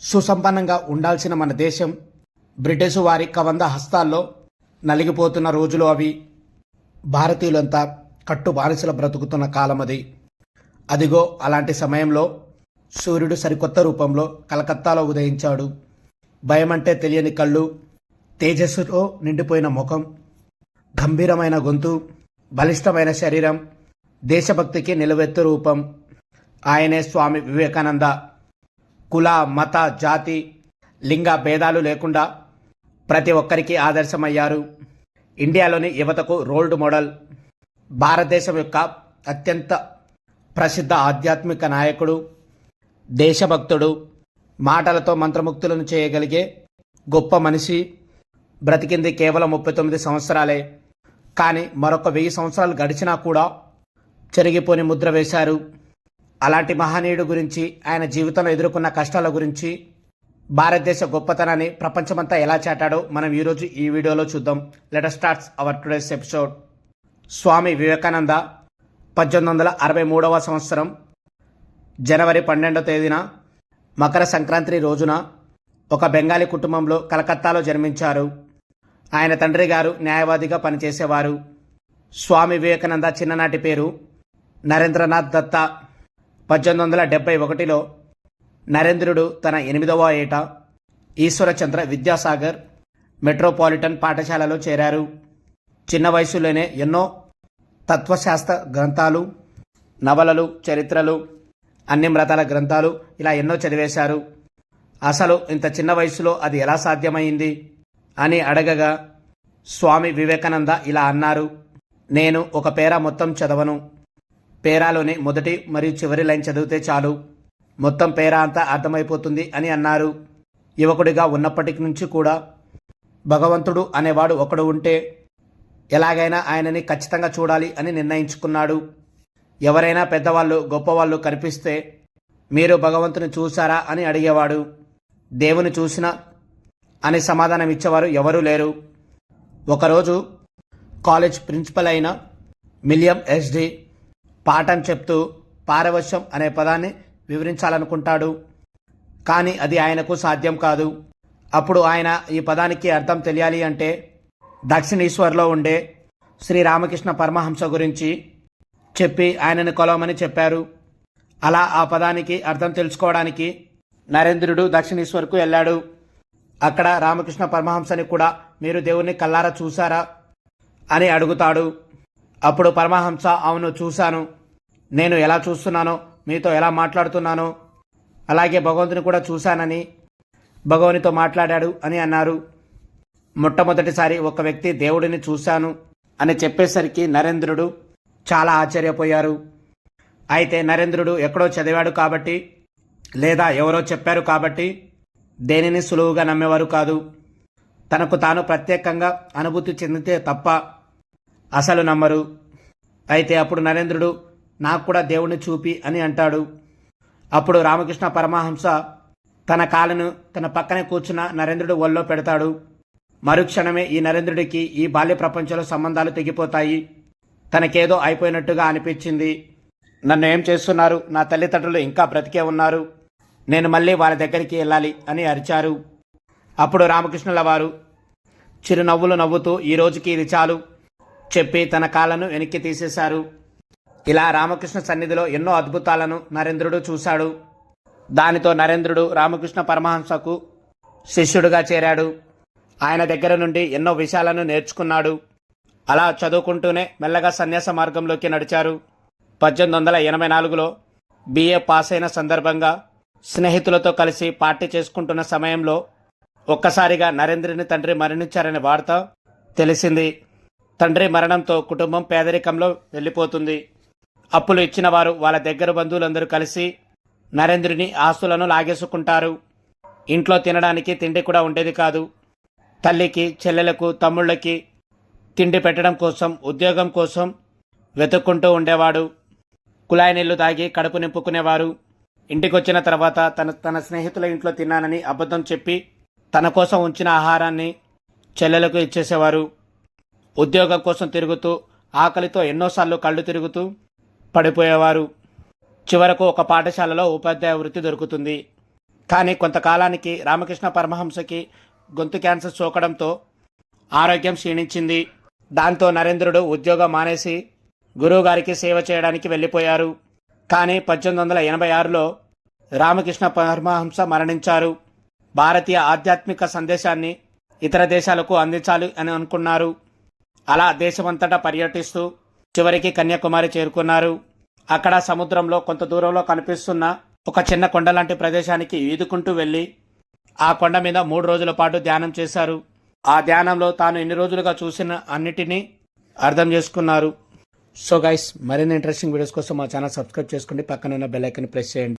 సుసంపన్నంగా ఉండాల్సిన మన దేశం బ్రిటిషు వారి కవంద హస్తాల్లో నలిగిపోతున్న రోజులు అవి. భారతీయులంతా కట్టు బానిసల బ్రతుకుతున్న కాలం అది. అదిగో అలాంటి సమయంలో సూర్యుడు సరికొత్త రూపంలో కలకత్తాలో ఉదయించాడు. భయమంటే తెలియని కళ్ళు, తేజస్సుతో నిండిపోయిన ముఖం, గంభీరమైన గొంతు, బలిష్టమైన శరీరం, దేశభక్తికి నిలువెత్తు రూపం. ఆయనే స్వామి వివేకానంద. కుల, మత, జాతి, లింగ భేదాలు లేకుండా ప్రతి ఒక్కరికి ఆదర్శమయ్యారు. ఇండియాలోని యువతకు రోల్డ్ మోడల్. భారతదేశం యొక్క అత్యంత ప్రసిద్ధ ఆధ్యాత్మిక నాయకుడు, దేశభక్తుడు, మాటలతో మంత్రముక్తులను చేయగలిగే గొప్ప మనిషి. బ్రతికింది కేవలం 39 సంవత్సరాలే. కానీ మరొక 1000 సంవత్సరాలు గడిచినా కూడా చెరిగిపోని ముద్ర వేశారు. అలాంటి మహనీయుడు గురించి, ఆయన జీవితంలో ఎదుర్కొన్న కష్టాల గురించి, భారతదేశ గొప్పతనాన్ని ప్రపంచమంతా ఎలా చాటాడో మనం ఈరోజు ఈ వీడియోలో చూద్దాం. Let us start our today's episode. Swami Vivekananda 1863వ సంవత్సరం జనవరి 12వ తేదీన మకర సంక్రాంతి రోజున ఒక బెంగాలీ కుటుంబంలో కలకత్తాలో జన్మించారు. ఆయన తండ్రి గారు న్యాయవాదిగా పనిచేసేవారు. స్వామి వివేకానంద చిన్ననాటి పేరు నరేంద్రనాథ్ దత్తా. 1871లో నరేంద్రుడు తన 8వ ఏట ఈశ్వరచంద్ర విద్యాసాగర్ మెట్రోపాలిటన్ పాఠశాలలో చేరారు. చిన్న వయసులోనే ఎన్నో తత్వశాస్త్ర గ్రంథాలు, నవలలు, చరిత్రలు, అన్ని మతాల గ్రంథాలు ఇలా ఎన్నో చదివేశారు. అసలు ఇంత చిన్న వయసులో అది ఎలా సాధ్యమైంది అని అడగగా స్వామి వివేకానంద ఇలా అన్నారు: నేను ఒక పేరా మొత్తం చదవను. పేరాలోని మొదటి మరియు చివరి లైన్ చదివితే చాలు, మొత్తం పేరా అంతా అర్థమైపోతుంది అని అన్నారు. యువకుడిగా ఉన్నప్పటి నుంచి కూడా భగవంతుడు అనేవాడు ఒకడు ఉంటే ఎలాగైనా ఆయనని ఖచ్చితంగా చూడాలి అని నిర్ణయించుకున్నాడు. ఎవరైనా పెద్దవాళ్ళు, గొప్పవాళ్ళు కనిపిస్తే మీరు భగవంతుని చూశారా అని అడిగేవాడు. దేవుని చూసినా అని సమాధానం ఇచ్చేవారు ఎవరూ లేరు. ఒకరోజు కాలేజ్ ప్రిన్సిపల్ అయిన మిలియం ఎస్డి పాఠం చెప్తూ పారవశ్యం అనే పదాన్ని వివరించాలనుకుంటాడు. కానీ అది ఆయనకు సాధ్యం కాదు. అప్పుడు ఆయన ఈ పదానికి అర్థం తెలియాలి అంటే దక్షిణేశ్వర్లో ఉండే శ్రీరామకృష్ణ పరమహంస గురించి చెప్పి ఆయనను కొలవమని చెప్పారు. అలా ఆ పదానికి అర్థం తెలుసుకోవడానికి నరేంద్రుడు దక్షిణేశ్వర్కు వెళ్ళాడు. అక్కడ రామకృష్ణ పరమహంసని కూడా మీరు దేవుణ్ణి కల్లారా చూశారా అని అడుగుతాడు. అప్పుడు పరమహంస, అవును చూశాను, నేను ఎలా చూస్తున్నానో, మీతో ఎలా మాట్లాడుతున్నానో అలాగే భగవంతుని కూడా చూశానని, భగవానితో మాట్లాడాడు అని అన్నారు. మొట్టమొదటిసారి ఒక వ్యక్తి దేవుడిని చూశాను అని చెప్పేసరికి నరేంద్రుడు చాలా ఆశ్చర్యపోయారు. అయితే నరేంద్రుడు ఎక్కడో చదివాడు కాబట్టి, లేదా ఎవరో చెప్పారు కాబట్టి దేనిని సులువుగా నమ్మేవారు కాదు. తనకు తాను ప్రత్యేకంగా అనుభూతి చెందితే తప్ప అసలు నమ్మరు. అయితే అప్పుడు నరేంద్రుడు, నాకు కూడా దేవుణ్ణి చూపి అని అంటాడు. అప్పుడు రామకృష్ణ పరమహంస తన కాళ్ళను తన పక్కనే కూర్చున్న నరేంద్రుడు ఒళ్ళో పెడతాడు. మరుక్షణమే ఈ నరేంద్రుడికి ఈ బాల్య ప్రపంచంలో సంబంధాలు తెగిపోతాయి. తనకేదో అయిపోయినట్టుగా అనిపించింది. నన్ను ఏం చేస్తున్నారు, నా తల్లిదండ్రులు ఇంకా బ్రతికే ఉన్నారు, నేను మళ్ళీ వాళ్ళ దగ్గరికి వెళ్ళాలి అని అరిచారు. అప్పుడు రామకృష్ణుల వారు చిరునవ్వులు నవ్వుతూ, ఈ రోజుకి ఇది చాలు చెప్పి తన కాళ్ళను వెనక్కి తీసేశారు. ఇలా రామకృష్ణ సన్నిధిలో ఎన్నో అద్భుతాలను నరేంద్రుడు చూశాడు. దానితో నరేంద్రుడు రామకృష్ణ పరమహంసకు శిష్యుడిగా చేరాడు. ఆయన దగ్గర నుండి ఎన్నో విషయాలను నేర్చుకున్నాడు. అలా చదువుకుంటూనే మెల్లగా సన్యాస మార్గంలోకి నడిచారు. 1884లో బిఏ పాస్ అయిన సందర్భంగా స్నేహితులతో కలిసి పార్టీ చేసుకుంటున్న సమయంలో ఒక్కసారిగా నరేంద్రుని తండ్రి మరణించారనే వార్త తెలిసింది. తండ్రి మరణంతో కుటుంబం పేదరికంలో వెళ్ళిపోతుంది. అప్పులు ఇచ్చిన వారు వాళ్ళ దగ్గర బంధువులందరూ కలిసి నరేంద్రుని ఆస్తులను లాగేసుకుంటారు. ఇంట్లో తినడానికి తిండి కూడా ఉండేది కాదు. తల్లికి, చెల్లెలకు, తమ్ముళ్ళకి తిండి పెట్టడం కోసం, ఉద్యోగం కోసం వెతుక్కుంటూ ఉండేవాడు. కుళాయి నీళ్లు తాగి కడుపు నింపుకునేవారు. ఇంటికొచ్చిన తర్వాత తన స్నేహితుల ఇంట్లో తిన్నానని అబద్ధం చెప్పి తన కోసం ఉంచిన ఆహారాన్ని చెల్లెలకు ఇచ్చేసేవారు. ఉద్యోగం కోసం తిరుగుతూ ఆకలితో ఎన్నోసార్లు కళ్ళు తిరుగుతూ పడిపోయేవారు. చివరకు ఒక పాఠశాలలో ఉపాధ్యాయ వృత్తి దొరుకుతుంది. కానీ కొంతకాలానికి రామకృష్ణ పరమహంసకి గొంతు క్యాన్సర్ సోకడంతో ఆరోగ్యం క్షీణించింది. దాంతో నరేంద్రుడు ఉద్యోగం మానేసి గురువుగారికి సేవ చేయడానికి వెళ్ళిపోయారు. కానీ 1886లో రామకృష్ణ పరమహంస మరణించారు. భారతీయ ఆధ్యాత్మిక సందేశాన్ని ఇతర దేశాలకు అందించాలి అని అనుకున్నారు. అలా దేశమంతటా పర్యటిస్తూ చివరికి కన్యాకుమారి చేరుకున్నారు. అక్కడ సముద్రంలో కొంత దూరంలో కనిపిస్తున్న ఒక చిన్న కొండ లాంటి ప్రదేశానికి ఈదుకుంటూ వెళ్ళి ఆ కొండ మీద 3 రోజుల పాటు ధ్యానం చేశారు. ఆ ధ్యానంలో తాను ఇన్ని రోజులుగా చూసిన అన్నిటినీ అర్థం చేసుకున్నారు. సో గైస్, మరిన్ని ఇంట్రెస్టింగ్ వీడియోస్ కోసం మా ఛానల్ సబ్స్క్రైబ్ చేసుకోండి. పక్కన ఉన్న బెల్ ఐకాన్ ప్రెస్ చేయండి.